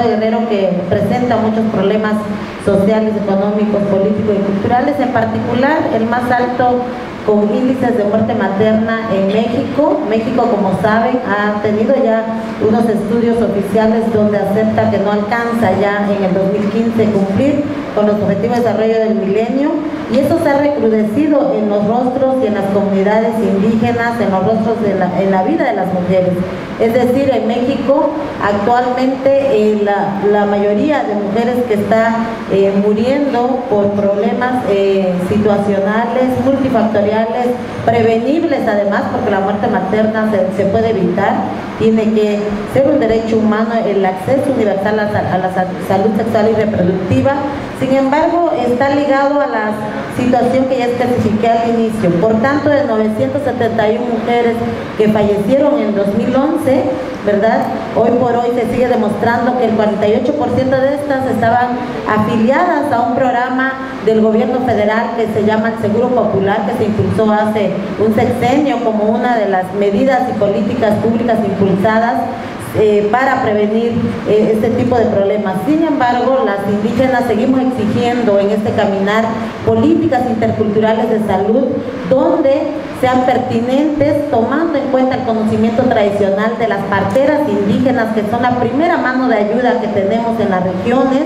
de Guerrero, que presenta muchos problemas sociales, económicos, políticos y culturales, en particular el más alto con índices de muerte materna en México. México, como saben, ha tenido ya unos estudios oficiales donde acepta que no alcanza ya en el 2015 cumplir con los objetivos de desarrollo del milenio, y eso se ha recrudecido en los rostros y en las comunidades indígenas, en los rostros en la vida de las mujeres. Es decir, en México actualmente la mayoría de mujeres que está muriendo por problemas situacionales, multifactoriales, prevenibles además, porque la muerte materna se puede evitar. Tiene que ser un derecho humano el acceso universal a la salud sexual y reproductiva. Sin embargo, está ligado a la situación que ya especifiqué al inicio. Por tanto, de 971 mujeres que fallecieron en 2011, ¿verdad? Hoy por hoy se sigue demostrando que el 48% de estas estaban afiliadas a un programa del gobierno federal que se llama el Seguro Popular, que se impulsó hace un sexenio como una de las medidas y políticas públicas impulsadas para prevenir este tipo de problemas. Sin embargo, las indígenas seguimos exigiendo en este caminar políticas interculturales de salud donde sean pertinentes, tomando en cuenta el conocimiento tradicional de las parteras indígenas, que son la primera mano de ayuda que tenemos en las regiones.